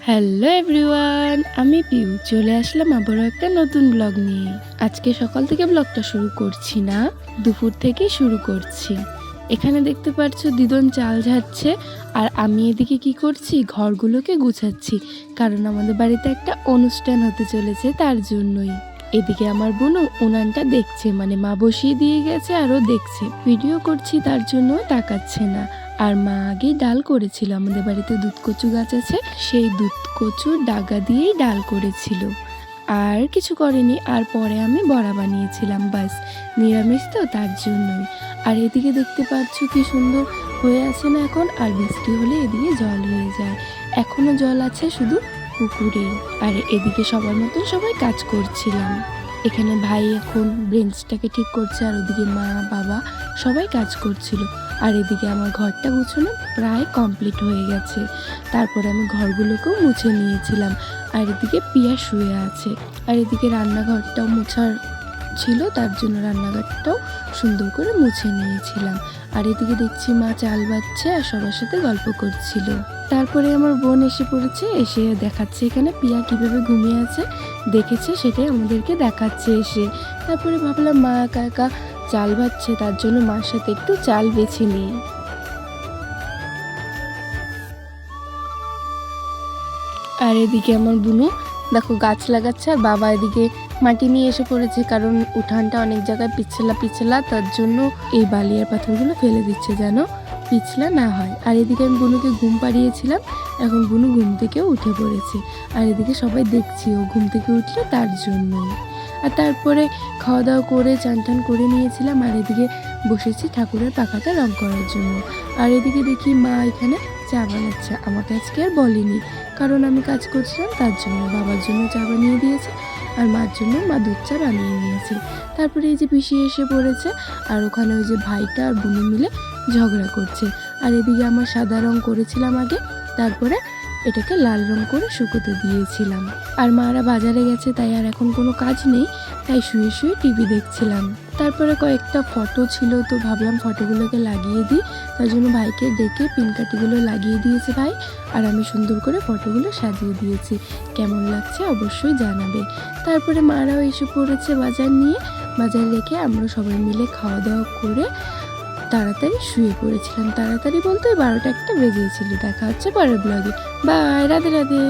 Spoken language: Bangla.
হ্যালো এভরিওয়ান, আমি পিউ চলে আসলাম আবারও একটা নতুন ব্লগ নিয়ে। আজকে সকাল থেকে ব্লগটা শুরু করছি না, দুপুর থেকেই শুরু করছি। এখানে দেখতে পাচ্ছ দিদন চাল ঝাড়ছে আর আমি এদিকে কি করছি, ঘরগুলোকে গুছাচ্ছি, কারণ আমাদের বাড়িতে একটা অনুষ্ঠান হতে চলেছে, তার জন্যই। এদিকে আমার বোনও উনানটা দেখছে, মানে মা বসিয়ে দিয়ে গেছে আরও দেখছে, ভিডিও করছি তার জন্য তাকাচ্ছে না। আর মা আগেই ডাল করেছিল, আমাদের বাড়িতে দুধ কচু গাছ আছে, সেই দুধ কচুর ডাগা দিয়েই ডাল করেছিল, আর কিছু করেনি। আর পরে আমি বড়া বানিয়েছিলাম, বাস নিরামিষ তো তার জন্যই। আর এদিকে দেখতে পাচ্ছ কি সুন্দর হয়ে আছে না এখন, আর বৃষ্টি হলে এদিকে জল হয়ে যায়, এখনো জল আছে শুধু পুকুরে। আর এদিকে সবার মতন সবাই কাজ করছিলাম। এখানে ভাই এখন বেঞ্চটাকে ঠিক করছে, আর ওদিকে মা বাবা সবাই কাজ করছিল। আর এদিকে আমার ঘরটা গুছানো প্রায় কমপ্লিট হয়ে গেছে, তারপরে আমি ঘরগুলোকেও মুছে নিয়েছিলাম। আর এদিকে পিয়া শুয়ে আছে, আর এদিকে রান্নাঘরটাও মোছার ছিল, তার জন্য রান্নাঘরটাও সুন্দর করে মুছে নিয়েছিলাম। আর এদিকে দেখছি মা চাল বাচ্ছে আর সবার সাথে গল্প করছিল। তারপরে আমার বোন এসে পড়েছে, এসে দেখাচ্ছে এখানে পিয়া কিভাবে ঘুমিয়ে আছে, দেখেছে সেটাই আমাদেরকে দেখাচ্ছে এসে। তারপরে ভাবলাম মা একা একা চাল বাচ্ছে, তার জন্য মার সাথে একটু চাল বেছে নিই। আর এদিকে আমার বুনু দেখো গাছ লাগাচ্ছে, আর বাবা এদিকে মাটি নিয়ে এসে পড়েছে, কারণ উঠানটা অনেক জায়গায় পিছলা পিছলা, তার জন্য এই বালি আর পাথরগুলো ফেলে দিচ্ছে যেন পিছলা না হয়। আর এদিকে আমি বুনুকে ঘুম পাড়িয়েছিলাম, এখন বুনু ঘুম থেকেও উঠে পড়েছে। আর এদিকে সবাই দেখছি ও ঘুম থেকে উঠলো তার জন্যই। আর তারপরে খাওয়া দাওয়া করে চান টান করে নিয়েছিলাম, আর এদিকে বসেছি ঠাকুরের পাখাটা রং করার জন্য। আর এদিকে দেখি মা এখানে চা বানাচ্ছে, আমাকে আজকে আর বলেনি, কারণ আমি কাজ করছিলাম তার জন্য। বাবার জন্য চা বানিয়ে দিয়েছে, আর মার জন্য মা দুধ চা বানিয়ে নিয়েছে। তারপরে এই যে পিসি এসে পড়েছে, আর ওখানে ওই যে ভাইটা আর বোন মিলে ঝগড়া করছে। আর এদিকে আমার সাদা রং করেছিলাম আগে, তারপরে এটাকে লাল রং করে শুকোতে দিয়েছিলাম। আর মারা বাজারে গেছে, তাই আর এখন কোনো কাজ নেই, তাই শুয়ে শুয়ে টিভি দেখছিলাম। তারপরে কয়েকটা ফটো ছিল, তো ভাবলাম ফটোগুলোকে লাগিয়ে দিই, তার জন্য ভাইকে ডেকে পিনকাঠিগুলো লাগিয়ে দিয়েছে ভাই, আর আমি সুন্দর করে ফটোগুলো সাজিয়ে দিয়েছি। কেমন লাগছে অবশ্যই জানাবে। তারপরে মারাও এসে পড়েছে বাজার নিয়ে, বাজার রেখে আমরা সবাই মিলে খাওয়া দাওয়া করে তাড়াতাড়ি শুয়ে পড়েছিলাম। তাড়াতাড়ি বলতে 12টা 1টা বেজেছিল। দেখা হচ্ছে পরের ব্লগে। বাই, রাধে রাধে।